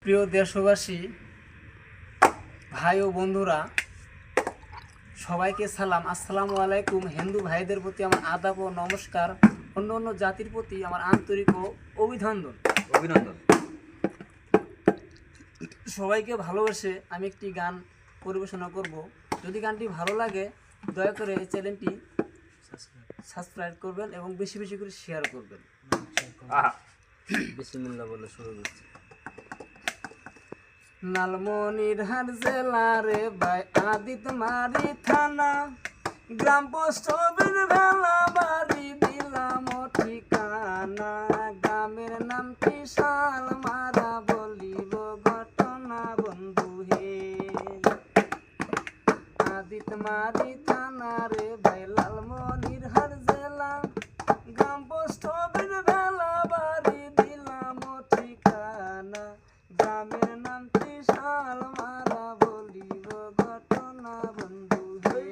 প্রিয় দেশবাসী, ভাই ও বন্ধুরা, সবাইকে সালাম, আসসালামু আলাইকুম। হিন্দু ভাইদের প্রতি আমার আদাব ও নমস্কার। অন্য অন্য জাতির প্রতি আমার আন্তরিক ও অভিনন্দন। সবাইকে ভালোবেসে আমি একটি গান পরিবেশনা করব। যদি গানটি ভালো লাগে দয়া করে এই চ্যানেলটি সাবস্ক্রাইব করবেন এবং বেশি বেশি করে শেয়ার করবেন। বিসমিল্লাহ বলে শুরু করছি। লালমনিরহাট জেলারে বাই আদিত মারি থানা, গ্রাম পোস্ট অফিস ভেলা বাড়ি দিলাম ঠিকানা। গ্রামের নামটি শালমারা, বলিব ঘটনা বন্ধু হে। আদিত মারি থানা রে ভাই, লালমনিরহাট জেলা, গ্রাম পোস্ট অফিস ভেলা বাড়ি দিলাম ঠিকানা। গ্রামের নামটি শালমারা, বলিব ঘটনা বন্ধু হে।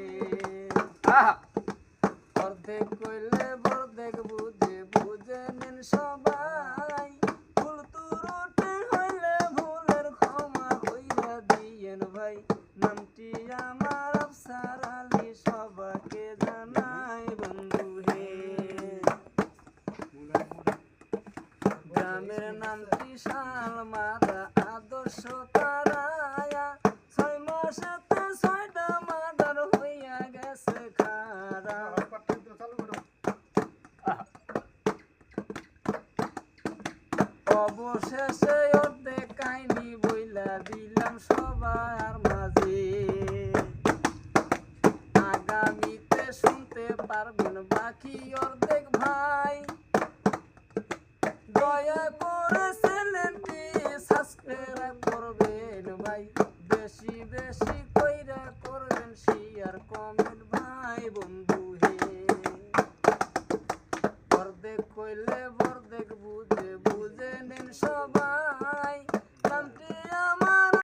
অর্ধেক কইলে বর্ধেক বুঝে, বুঝে নিন সবাই। ভুল ত্রুটি হইলে ভুলের ক্ষমা কইরা দিয়েন ভাই। নামটি আমার আফসার আলী, সবাইকে জানাই বন্ধু হে। গ্রামের নামটি শালমারা, আদর্শ তারায়া। 6 মাসেতে 6টা মার্ডার হইয়া গেছে খারা। অবশেষে অর্ধেক কাহিনী বইলা দিলাম সবার মাঝে। আগামীতে শুনতে পারবেন বাকি অর্ধেক ভাই। দয়া করে চ্যানেলটি সাবস্ক্রাইব করবেন ভাই, বেশি বেশি